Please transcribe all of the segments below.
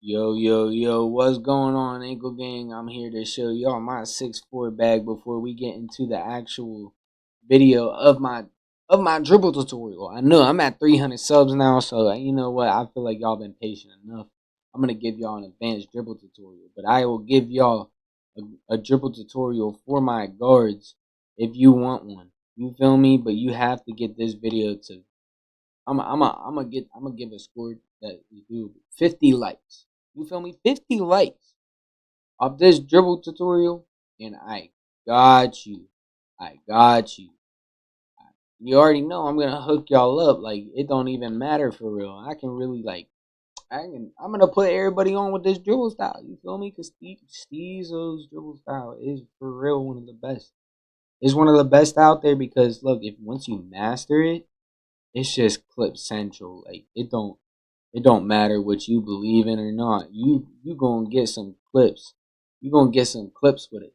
Yo, what's going on, Ankle Gang? I'm here to show y'all my 6'4" bag before we get into the actual video of my dribble tutorial. I know I'm at 300 subs now, so you know what? I feel like y'all been patient enough. I'm gonna give y'all an advanced dribble tutorial, but I will give y'all a dribble tutorial for my guards if you want one. You feel me? But you have to get this video to I'm gonna give a score that is doable. 50 likes. You feel me? 50 likes of this dribble tutorial, and I got you. I got you. You already know I'm gonna hook y'all up. Like it don't even matter for real. I can really I'm gonna put everybody on with this dribble style. You feel me? Cause Steve's dribble style is for real one of the best. It's one of the best out there because look, if once you master it, it's just clip central. Like it don't matter what you believe in or not. You gonna get some clips. You gonna get some clips with it.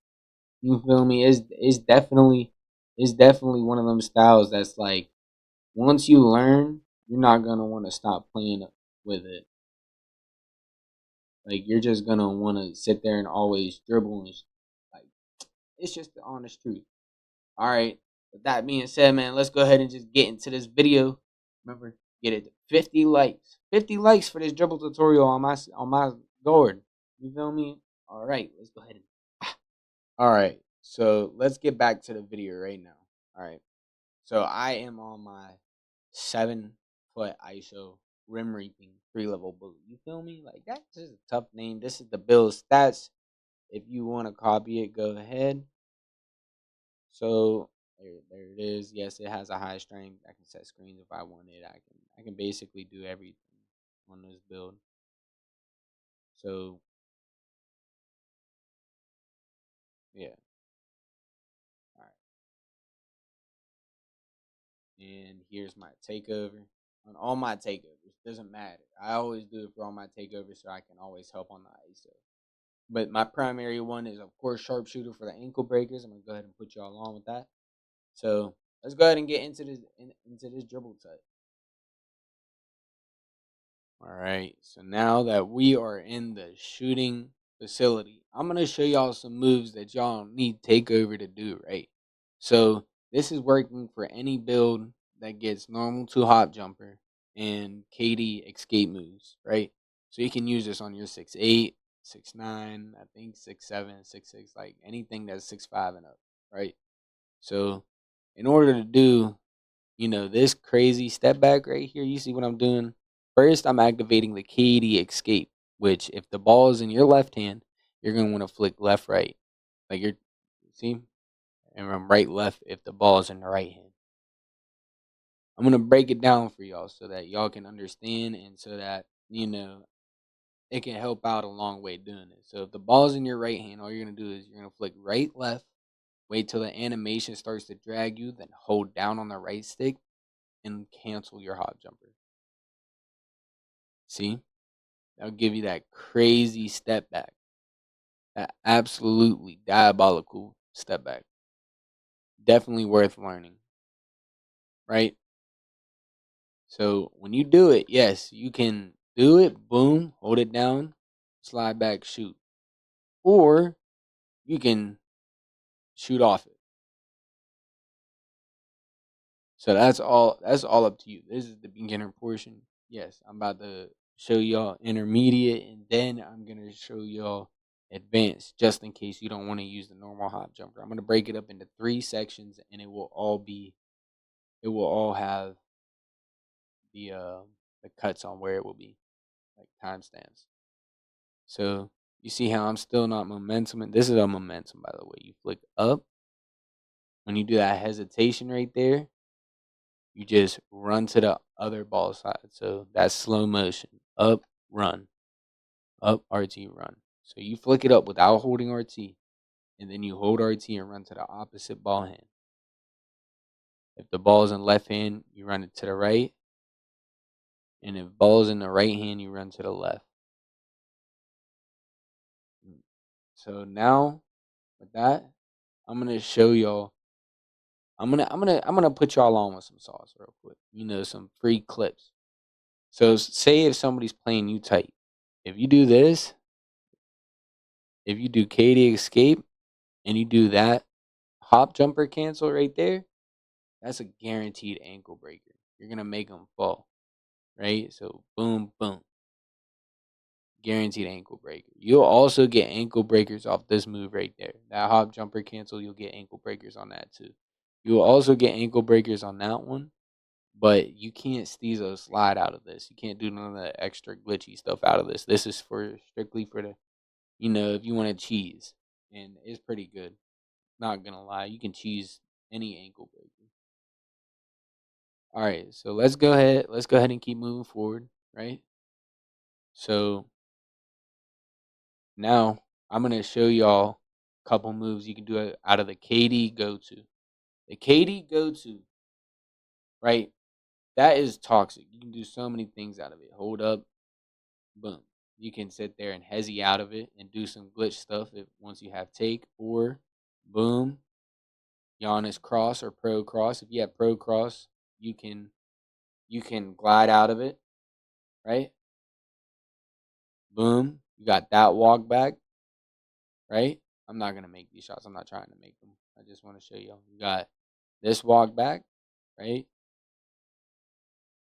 You feel me? It's definitely one of them styles that's like once you learn, you're not gonna want to stop playing with it. Like you're just gonna want to sit there and always dribble and like it's just the honest truth. All right. With that being said, man, let's go ahead and just get into this video. Remember, get it to 50 likes. 50 likes for this dribble tutorial on my guard. You feel me? All right, let's go ahead and. All right, so let's get back to the video right now. All right, so I am on my 7-foot ISO rim reaping 3-level bullet. You feel me? Like that's just a tough name. This is the build stats. If you want to copy it, go ahead. So there it is. Yes, it has a high strength. I can set screens if I want it. I can basically do everything on this build. So yeah. All right. And here's my takeover. On all my takeovers, doesn't matter. I always do it for all my takeovers so I can always help on the ISO. But my primary one is of course sharpshooter for the ankle breakers. I'm gonna go ahead and put y'all on with that. So let's go ahead and get into this dribble type. All right, so now that we are in the shooting facility, I'm going to show y'all some moves that y'all need takeover to do, right? So this is working for any build that gets normal to hop jumper and KD escape moves, right? So you can use this on your 6'8", 6'9", I think 6'7", 6'6", like anything that's 6'5" and up, right? So in order to do this crazy step back right here, you see what I'm doing? First, I'm activating the KD escape, which if the ball is in your left hand, you're going to want to flick left, right. Like see? And I'm right, left if the ball is in the right hand. I'm going to break it down for y'all so that y'all can understand and so that, it can help out a long way doing it. So if the ball's in your right hand, all you're going to do is you're going to flick right, left, wait till the animation starts to drag you, then hold down on the right stick and cancel your hop jumper. See? That'll give you that crazy step back. That absolutely diabolical step back. Definitely worth learning. Right? So when you do it, yes, you can do it, boom, hold it down, slide back, shoot. Or you can shoot off it. So that's all up to you. This is the beginner portion. Yes, I'm about to show y'all intermediate and then I'm gonna show y'all advanced just in case you don't want to use the normal hop jumper. I'm gonna break it up into 3 sections and it will all have the cuts on where it will be, like timestamps. So you see how I'm still not momentum, and this is a momentum by the way. You flick up. When you do that hesitation right there, you just run to the other ball side. So that's slow motion. Up, run. Up, RT, run. So you flick it up without holding RT. And then you hold RT and run to the opposite ball hand. If the ball's in left hand, you run it to the right. And if ball's in the right hand, you run to the left. So now with that, I'm gonna show y'all. I'm gonna put y'all on with some sauce real quick. Some free clips. So say if somebody's playing you tight, If you do this, if you do KD escape and you do that hop jumper cancel right there, that's a guaranteed ankle breaker. You're gonna make them fall, right? So boom, boom, guaranteed ankle breaker. You'll also get ankle breakers off this move right there. That hop jumper cancel, you'll get ankle breakers on that too. You'll also get ankle breakers on that one, but you can't Steezo slide out of this. You can't do none of the extra glitchy stuff out of this. This is for strictly for the, if you want to cheese, and it's pretty good. Not gonna lie, you can cheese any ankle breaker. All right, so let's go ahead. Let's go ahead and keep moving forward, right? So now I'm gonna show y'all a couple moves you can do out of the KD go to. The KD go to, right? That is toxic. You can do so many things out of it. Hold up, boom. You can sit there and hezzy out of it and do some glitch stuff if once you have take, or boom, Giannis cross or pro cross. If you have pro cross, you can glide out of it, right? Boom, you got that walk back, right? I'm not gonna make these shots. I'm not trying to make them. I just want to show you. You got this walk back, right?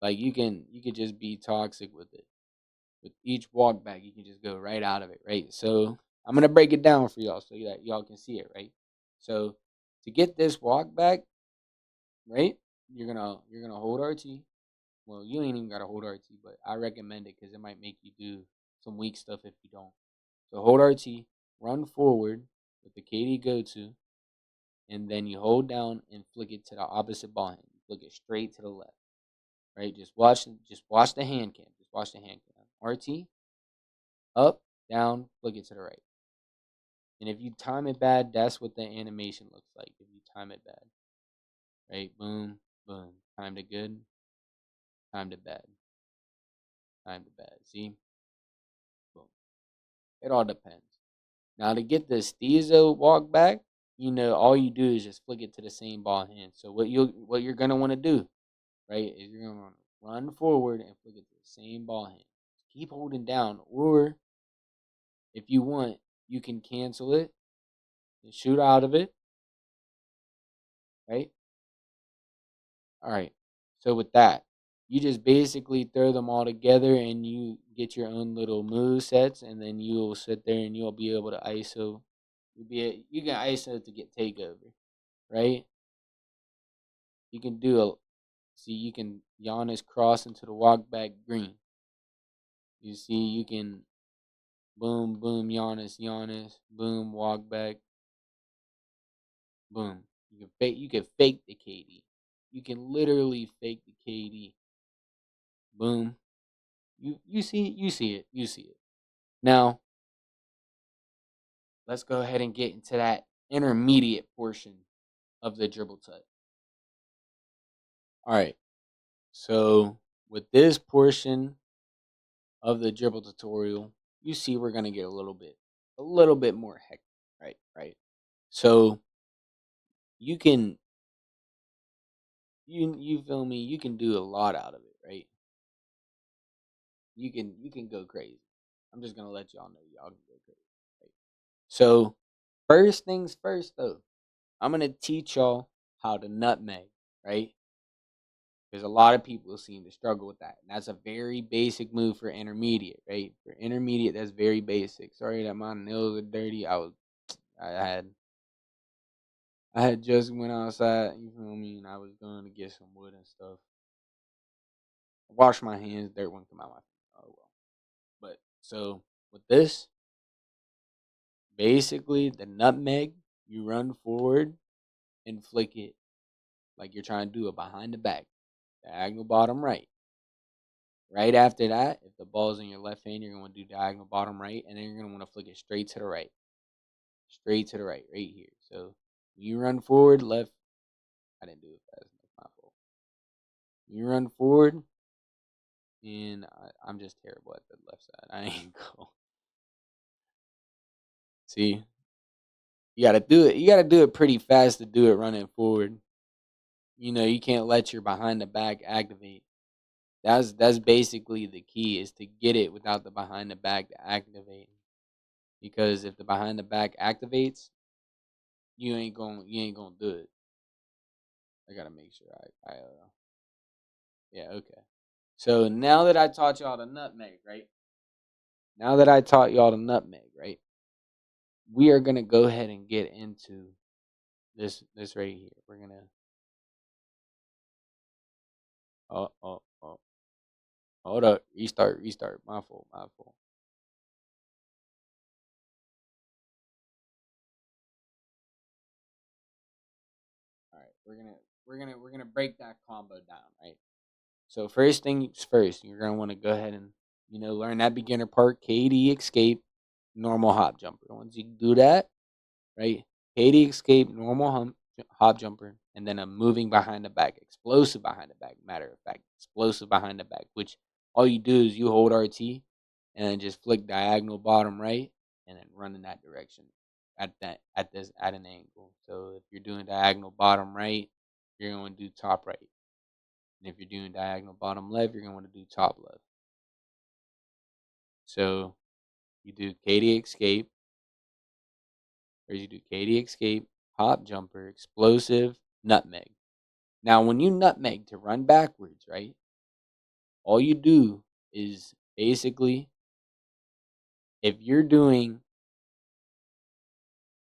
Like you could just be toxic with it. With each walk back, you can just go right out of it, right? So I'm gonna break it down for y'all so that y'all can see it, right? So to get this walk back, right? You're gonna hold RT. Well, you ain't even gotta hold RT, but I recommend it because it might make you do some weak stuff if you don't. So hold RT, run forward with the KD go to, and then you hold down and flick it to the opposite ball hand. You flick it straight to the left, right? Just watch the hand cam. Just watch the hand cam. RT, up, down, flick it to the right. And if you time it bad, that's what the animation looks like. If you time it bad, right? Boom, boom. Timed it good. Timed it bad. Timed it bad. See? Boom. It all depends. Now to get the Steezo walk back, all you do is just flick it to the same ball hand. So what you're gonna want to do, right, is you're gonna run forward and flick it to the same ball hand. Keep holding down, or if you want, you can cancel it and shoot out of it, right? All right. So with that, you just basically throw them all together and you get your own little move sets, and then you'll sit there and you'll be able to ISO. You can ISO to get takeover, right? You can you can Giannis cross into the walk back green. You see, you can boom, boom, Giannis, boom, walk back, boom. You can fake the KD. You can literally fake the KD. Boom. You see it. Now, let's go ahead and get into that intermediate portion of the dribble type. All right. So, with this portion of the dribble tutorial, you see we're going to get a little bit more hectic, right? So, you can you feel me, you can do a lot out of it, right? You can go crazy. I'm just going to let y'all know y'all can go crazy, right? So, first things first though, I'm going to teach y'all how to nutmeg, right? Because a lot of people seem to struggle with that. And that's a very basic move for intermediate, right? For intermediate, that's very basic. Sorry that my nails are dirty. I had just went outside, you feel me, and I was going to get some wood and stuff. Wash my hands, dirt wouldn't come out my feet. Oh well. But so with this, basically the nutmeg, you run forward and flick it like you're trying to do it behind the back. Diagonal bottom right. Right after that, if the ball's in your left hand, you're going to do diagonal bottom right, and then you're going to want to flick it straight to the right. Straight to the right, right here. So when you run forward, left, I didn't do it fast enough, my fault. You run forward, and I'm just terrible at the left side. I ain't go. See, you got to do it. You got to do it pretty fast to do it running forward. You can't let your behind the back activate That's basically the key, is to get it without the behind the back to activate. Because if the behind the back activates, you ain't gonna do it. I gotta make sure I yeah, okay. So now that I taught y'all the nutmeg, right? Now that I taught y'all the nutmeg, right? We are gonna go ahead and get into this right here. We're gonna oh hold up, restart. My fault. All right, we're gonna break that combo down, right? So first things first, you're gonna want to go ahead and learn that beginner part: KD escape, normal hop jumper. Once you do that, right? KD escape, normal hop jumper, and then a moving behind the back, explosive behind the back. Matter of fact, explosive behind the back. Which all you do is you hold RT and then just flick diagonal bottom right, and then run in that direction at an angle. So if you're doing diagonal bottom right, you're going to do top right. And if you're doing diagonal bottom left, you're going to do top left. So you do KD escape, or you do KD escape, hop jumper, explosive, nutmeg. Now, when you nutmeg to run backwards, right, all you do is basically, if you're doing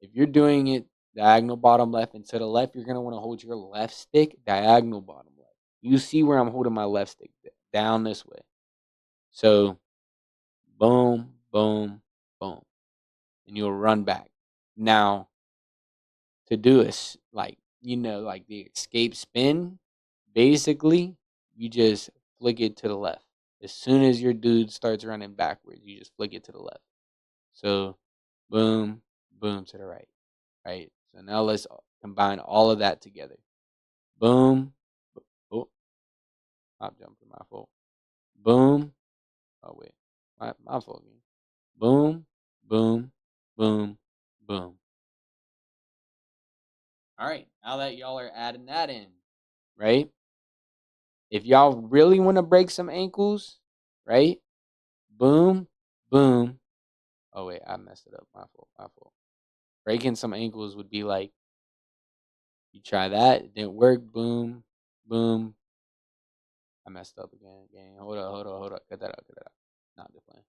it diagonal bottom left and to the left, you're going to want to hold your left stick diagonal bottom left. You see where I'm holding my left stick down this way. So boom, boom, boom. And you'll run back. Now, to do like the escape spin, basically, you just flick it to the left. As soon as your dude starts running backwards, you just flick it to the left. So boom, boom to the right. Right? So now let's combine all of that together. Boom. Oh, hop jumper, my fault. Boom. Oh wait. My fault again. Boom, boom, boom, boom. Alright, now that y'all are adding that in, right? If y'all really want to break some ankles, right? Boom, boom. Oh wait, I messed it up. My fault. Breaking some ankles would be like, you try that, it didn't work. Boom, boom. I messed up again. Hold up. Cut that out. Not the plan.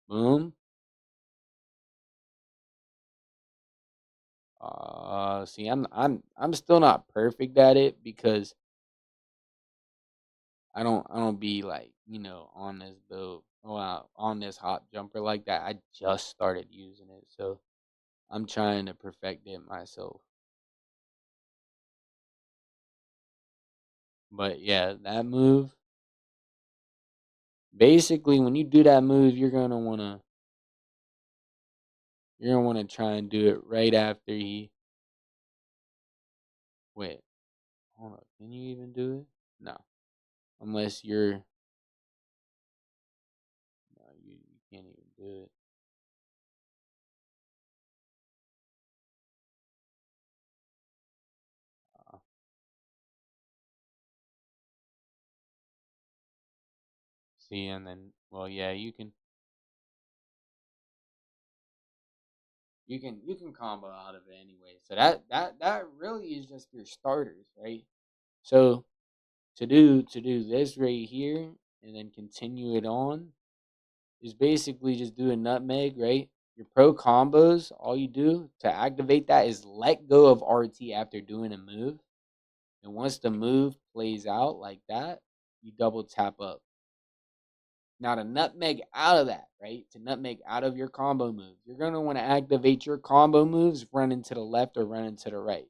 Boom. See, I'm still not perfect at it because I don't be like on this build, on this hop jumper like that. I just started using it, so I'm trying to perfect it myself. But yeah, that move. Basically, when you do that move, you're gonna wanna try and do it right after he. Wait, hold on. Can you even do it? No, unless you're. No, you can't even do it. Uh, See, and then yeah, you can combo out of it anyway. So that really is just your starters, right? So to do this right here and then continue it on is basically just do a nutmeg, right? Your pro combos, all you do to activate that is let go of RT after doing a move. And once the move plays out like that, you double tap up. Now to nutmeg out of that, right? To nutmeg out of your combo moves, you're gonna want to activate your combo moves running to the left or running to the right.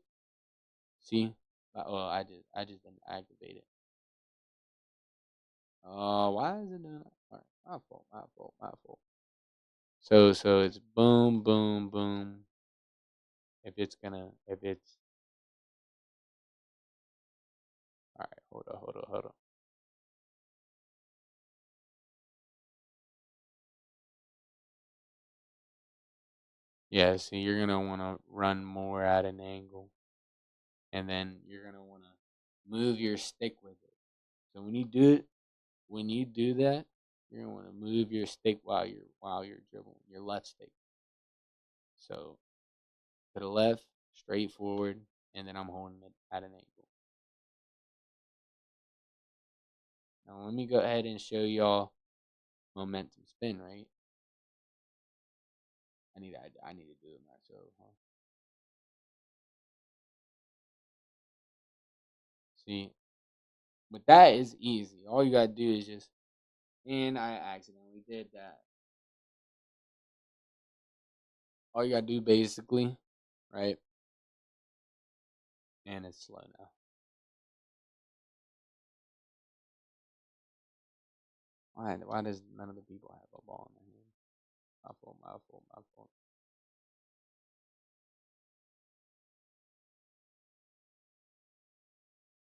See? I just didn't activate it. Why is it doing that? All right, my fault. So it's boom, boom, boom. If it's all right, hold on. Yeah, see, you're gonna want to run more at an angle, and then you're gonna want to move your stick with it. So when you do it, when you do that, you're gonna want to move your stick while you're dribbling your left stick. So to the left, straight forward, and then I'm holding it at an angle. Now let me go ahead and show y'all momentum spin. Right? I need to do it myself. Huh? See, but that is easy. All you gotta do is just, and I accidentally did that. All you gotta do basically, right? And it's slow now. Why does none of the people have a ball in their hand? My fault, my fault, my fault.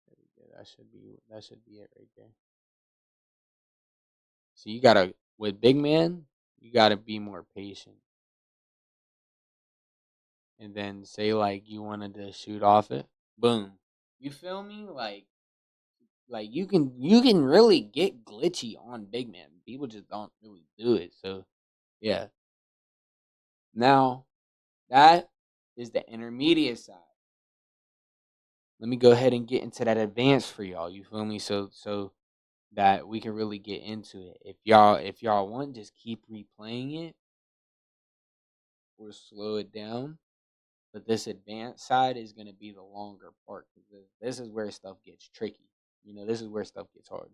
There we go. That should be it right there. So you gotta, with big man, you gotta be more patient. And then say like you wanted to shoot off it, boom. You feel me? Like you can really get glitchy on big man. People just don't really do it. So yeah. Now that is the intermediate side. Let me go ahead and get into that advanced for y'all. You feel me? So that we can really get into it. If y'all want, just keep replaying it or slow it down. But this advanced side is gonna be the longer part because this is where stuff gets tricky. You know, this is where stuff gets hard.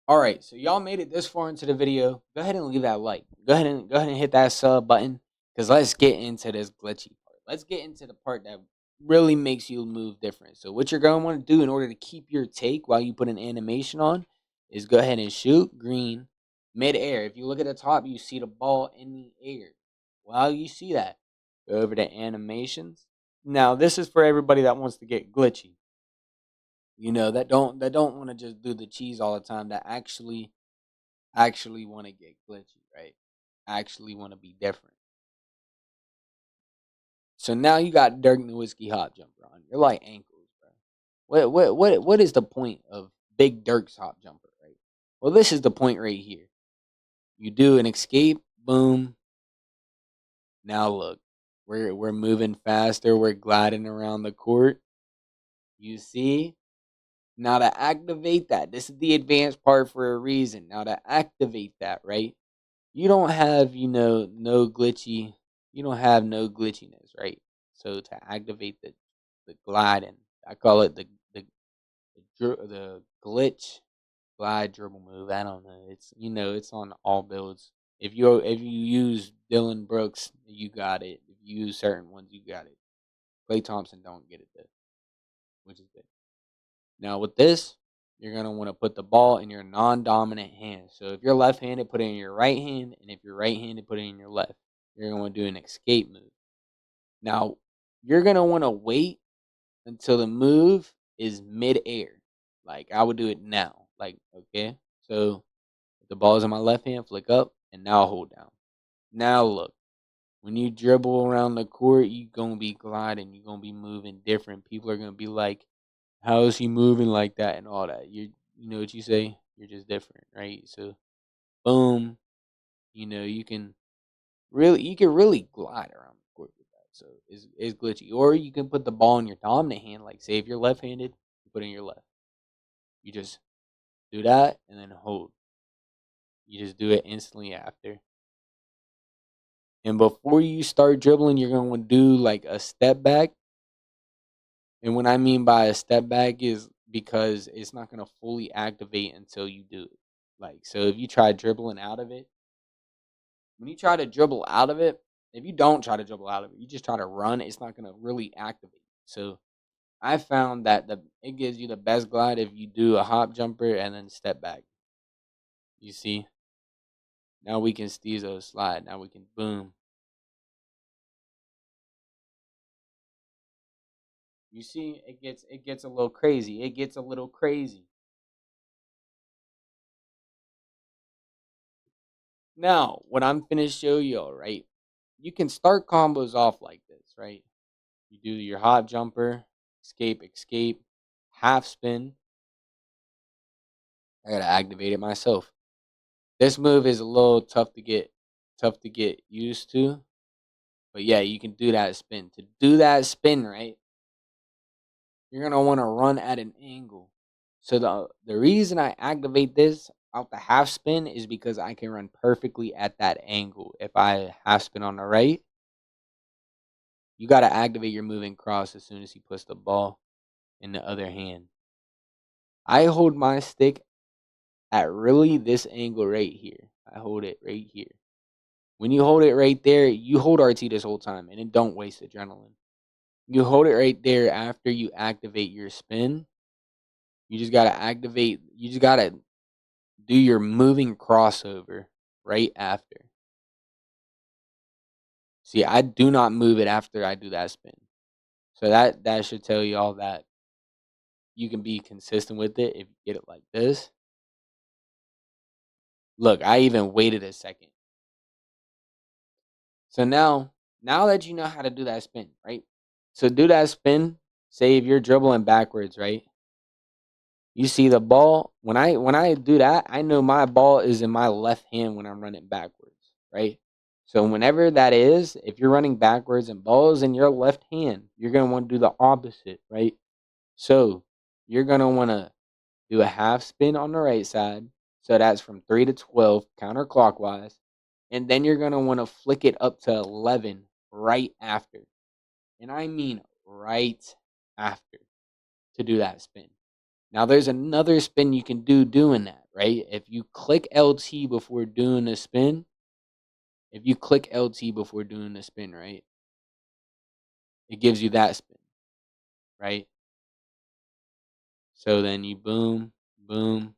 All right, so y'all made it this far into the video. Go ahead and leave that like. Go ahead and hit that sub button because let's get into this glitchy part. Let's get into the part that really makes you move different. So what you're going to want to do in order to keep your take while you put an animation on is go ahead and shoot green mid-air. If you look at the top, you see the ball in the air. While you see that, go over to animations. Now this is for everybody that wants to get glitchy. You know, that don't want to just do the cheese all the time. That actually want to get glitchy, right? Actually want to be different. So now you got Dirk Nowitzki hop jumper on. You're like ankles, bro. What is the point of Big Dirk's hop jumper, right? Well, this is the point right here. You do an escape, boom. Now look, we're moving faster. We're gliding around the court. You see. Now to activate that, this is the advanced part for a reason. Now to activate that, right? You don't have, no glitchy. You don't have no glitchiness, right? So to activate the gliding, I call it the glitch glide dribble move. I don't know. It's on all builds. If you use Dylan Brooks, you got it. If you use certain ones, you got it. Klay Thompson don't get it though, which is good. Now with this, you're gonna want to put the ball in your non-dominant hand. So if you're left-handed, put it in your right hand, and if you're right-handed, put it in your left. You're gonna want to do an escape move. Now you're gonna want to wait until the move is mid-air. Like I would do it now. Like okay, so if the ball is in my left hand, flick up, and now hold down. Now look, when you dribble around the court, you're gonna be gliding. You're gonna be moving different. People are gonna be like, how is he moving like that and all that? You know what you say? You're just different, right? So boom, you can really glide around the court with that. So it's glitchy. Or you can put the ball in your dominant hand, like say if you're left handed, you put it in your left. You just do that and then hold. You just do it instantly after. And before you start dribbling, you're gonna do like a step back. And what I mean by a step back is because it's not gonna fully activate until you do it. Like so, if you try dribbling out of it, when you try to dribble out of it, if you don't try to dribble out of it, you just try to run, it's not gonna really activate. So I found that it gives you the best glide if you do a hop jumper and then step back. You see, now we can Steezo slide. Now we can boom. You see, it gets a little crazy. It gets a little crazy. Now, what I'm finna show y'all, right? You can start combos off like this, right? You do your hop jumper, escape, half spin, I gotta activate it myself. This move is a little tough to get used to. But yeah, you can do that spin. To do that spin, right, you're gonna want to run at an angle. So the reason I activate this out the half spin is because I can run perfectly at that angle. If I half spin on the right, you gotta activate your moving cross as soon as he puts the ball in the other hand. I hold my stick at really this angle right here. I hold it right here. When you hold it right there, you hold RT this whole time and then don't waste adrenaline. You hold it right there after you activate your spin. You just gotta do your moving crossover right after. See, I do not move it after I do that spin. So that should tell you all that you can be consistent with it if you get it like this. Look, I even waited a second. So now that you know how to do that spin, right? So do that spin. Say if you're dribbling backwards, right? You see the ball. When I do that, I know my ball is in my left hand when I'm running backwards, right? So whenever that is, if you're running backwards and ball is in your left hand, you're gonna want to do the opposite, right? So you're gonna want to do a half spin on the right side. So that's from 3 to 12 counterclockwise. And then you're gonna want to flick it up to 11 right after. And I mean right after to do that spin. Now there's another spin you can do doing that, right? If you click LT before doing a spin, right? It gives you that spin, right? So then you boom, boom.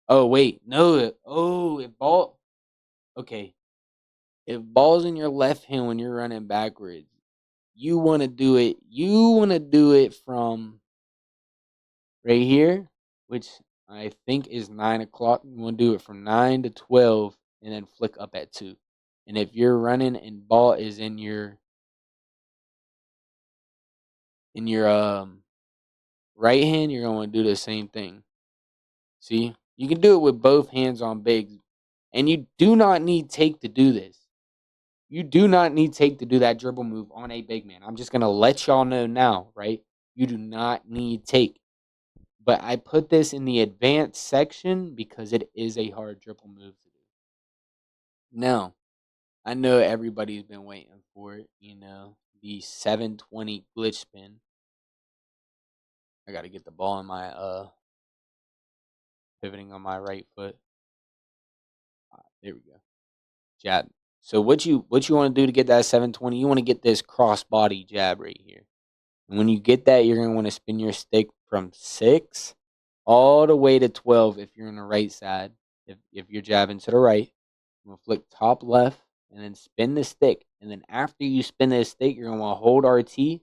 Oh wait, no. Oh, if ball. Okay, if ball's in your left hand when you're running backwards, you want to do it. You want to do it from right here, which I think is 9 o'clock. You want to do it from 9 to 12, and then flick up at 2. And if you're running and ball is in your right hand, you're going to do the same thing. See? You can do it with both hands on bigs. And you do not need take to do this. You do not need take to do that dribble move on a big man. I'm just going to let y'all know now, right? You do not need take. But I put this in the advanced section because it is a hard dribble move to do. Now, I know everybody's been waiting for it, the 720 glitch spin. I got to get the ball in my pivoting on my right foot. There we go. Jab. So what you want to do to get that 720? You want to get this cross body jab right here. And when you get that, you're gonna want to spin your stick from 6 all the way to 12 if you're on the right side. If you're jabbing to the right, I'm gonna flick top left and then spin the stick. And then after you spin this stick, you're gonna want to hold RT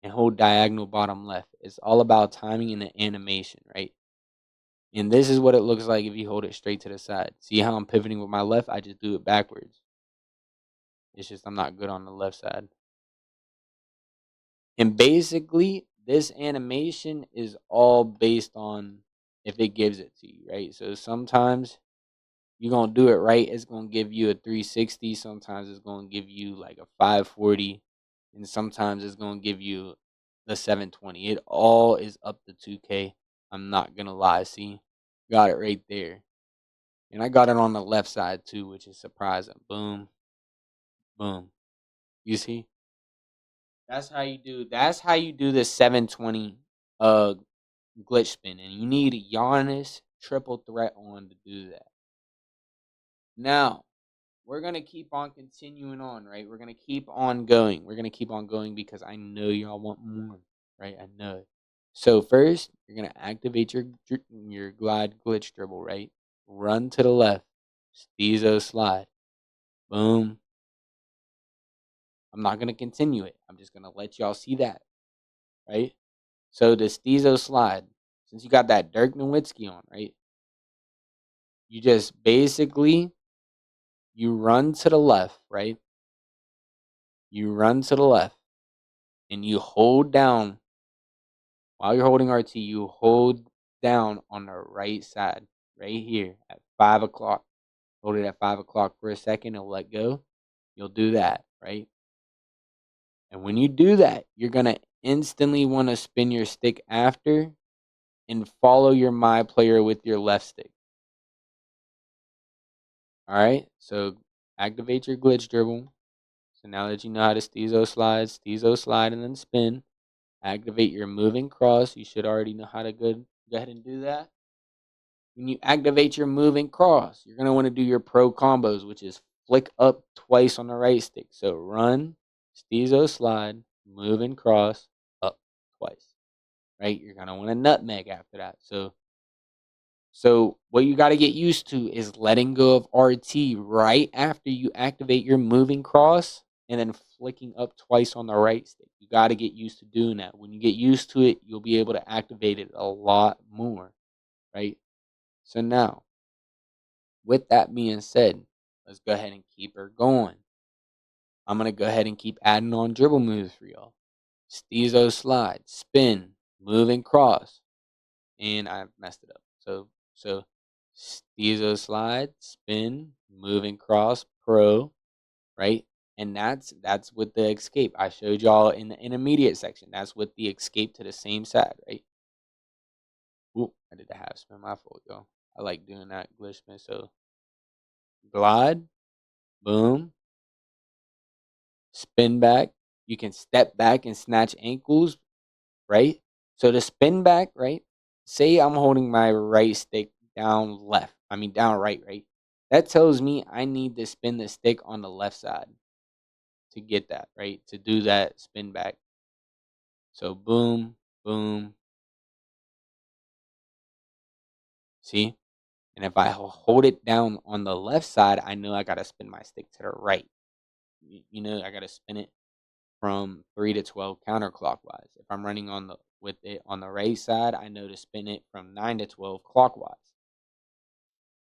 and hold diagonal bottom left. It's all about timing and the animation, right? And this is what it looks like if you hold it straight to the side. See how I'm pivoting with my left? I just do it backwards. It's just I'm not good on the left side. And basically, this animation is all based on if it gives it to you, right? So sometimes you're going to do it right. It's going to give you a 360. Sometimes it's going to give you like a 540. And sometimes it's going to give you the 720. It all is up to 2K. I'm not going to lie. See? Got it right there. And I got it on the left side too, which is surprising. Boom. Boom. You see? That's how you do the 720 glitch spin. And you need a Giannis triple threat on to do that. Now, we're gonna keep on continuing on, right? We're gonna keep on going. We're gonna keep on going because I know y'all want more, right? I know it. So first, you're gonna activate your glide glitch dribble, right? Run to the left, Steezo slide, boom. I'm not gonna continue it. I'm just gonna let y'all see that, right? So the Steezo slide, since you got that Dirk Nowitzki on, right? You just basically you run to the left, right? You run to the left and you hold down while you're holding RT, you hold down on the right side. right here at 5 o'clock. Hold it at 5 o'clock for a second. It'll let go. You'll do that, right? And when you do that, you're going to instantly want to spin your stick after and follow your my player with your left stick. All right, so activate your glitch dribble. So now that you know how to steezo slide, and then spin. Activate your moving cross. You should already know how to go ahead and do that. When you activate your moving cross, you're going to want to do your pro combos, which is flick up twice on the right stick. So run, steezo slide, move and cross, up twice. Right? You're going to want a nutmeg after that. So what you got to get used to is letting go of RT right after you activate your moving cross and then flicking up twice on the right stick. You got to get used to doing that. When you get used to it, you'll be able to activate it a lot more, right? So now, with that being said, let's go ahead and keep her going. I'm going to go ahead and keep adding on dribble moves for y'all. Steezo slide, spin, move and cross. And I messed it up. So steezo slide, spin, move and cross, pro, right? And that's with the escape. I showed y'all in the intermediate section. That's with the escape to the same side, right? Ooh, I did the half spin, my fault, y'all. I like doing that glitch spin. So glide, boom, spin back. You can step back and snatch ankles, right? So the spin back, right? Say I'm holding my right stick down right, right? That tells me I need to spin the stick on the left side to get that, right? To do that spin back. So boom, boom. See? And if I hold it down on the left side, I know I got to spin my stick to the right. You know, I got to spin it from 3 to 12 counterclockwise. If I'm running with it on the right side, I know to spin it from 9 to 12 clockwise.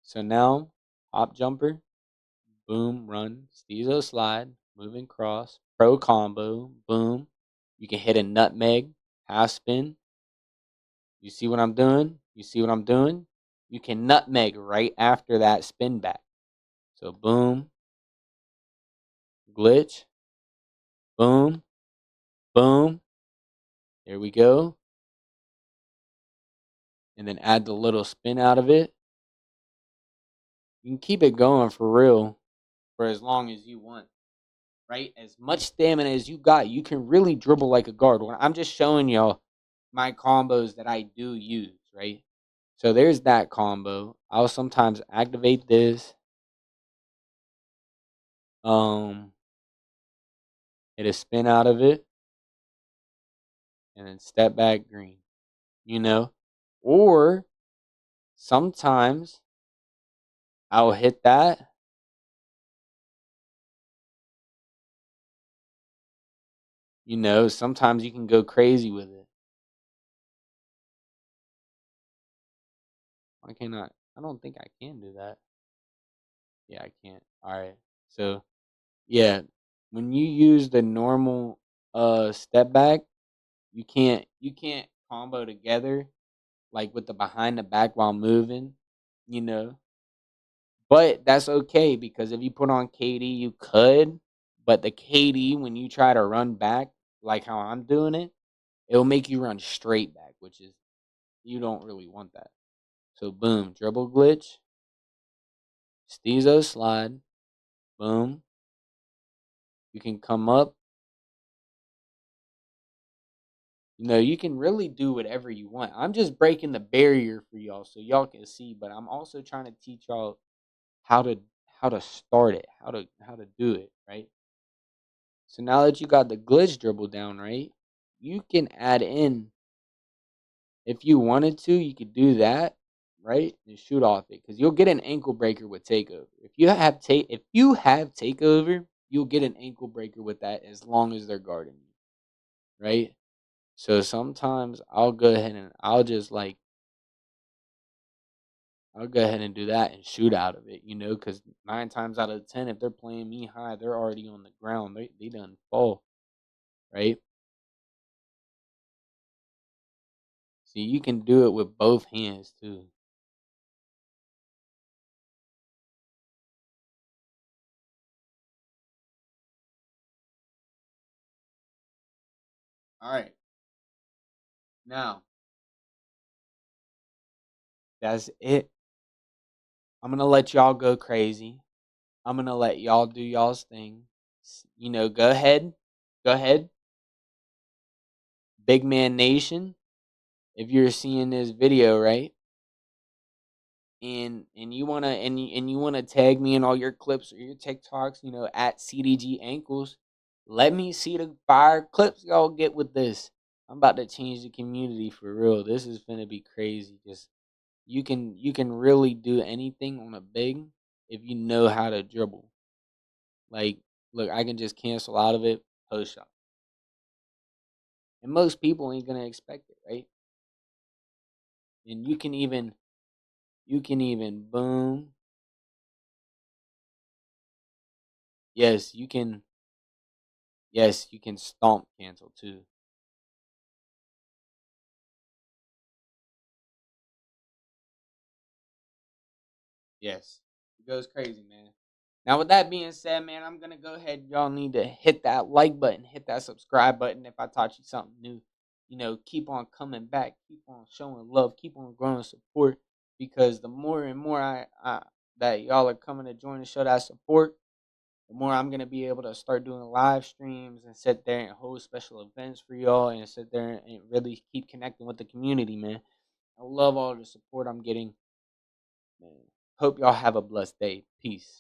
So now, hop jumper, boom, run, steezo slide, moving cross, pro combo, boom. You can hit a nutmeg, half spin. You see what I'm doing? You see what I'm doing? You can nutmeg right after that spin back. So boom, glitch, boom, boom. There we go. And then add the little spin out of it. You can keep it going for real for as long as you want, right? As much stamina as you got, you can really dribble like a guard. I'm just showing y'all my combos that I do use, right? So there's that combo. I'll sometimes activate this. Hit a spin out of it. And then step back green. You know? Or sometimes I'll hit that. You know, sometimes you can go crazy with it. Why can't I? I don't think I can do that. Yeah, I can't. All right. So, yeah, when you use the normal step back, you can't combo together like with the behind the back while moving, you know. But that's okay because if you put on KD, you could, but the KD when you try to run back like how I'm doing it, it'll make you run straight back, which is you don't really want that. So boom, dribble glitch, steezo slide, boom. You can come up. You know, you can really do whatever you want. I'm just breaking the barrier for y'all so y'all can see, but I'm also trying to teach y'all how to start it, how to do it, right? So now that you got the glitch dribble down, right? You can add in if you wanted to, you could do that, right? And shoot off it cuz you'll get an ankle breaker with takeover. If you have takeover, you'll get an ankle breaker with that as long as they're guarding you, right? So sometimes I'll go ahead and I'll go ahead and do that and shoot out of it, you know, because 9 times out of 10, if they're playing me high, they're already on the ground. They done fall, right? See, you can do it with both hands too. All right. Now, that's it. I'm going to let y'all go crazy. I'm going to let y'all do y'all's thing. You know, go ahead. Go ahead. Big Man Nation, if you're seeing this video, right? And you wanna and you wanna tag me in all your clips or your TikToks, you know, at CDG Ankles. Let me see the fire clips y'all get with this. I'm about to change the community for real. This is gonna be crazy. Just you can really do anything on a big if you know how to dribble. Like, look, I can just cancel out of it, post shot. And most people ain't gonna expect it, right? And you can even boom. Yes, you can stomp cancel too. Yes. It goes crazy, man. Now, with that being said, man, I'm going to go ahead. Y'all need to hit that like button, hit that subscribe button if I taught you something new. You know, keep on coming back, keep on showing love, keep on growing support because the more and more that y'all are coming to join the show that support, the more I'm going to be able to start doing live streams and sit there and host special events for y'all and sit there and really keep connecting with the community, man. I love all the support I'm getting. Man. Hope y'all have a blessed day. Peace.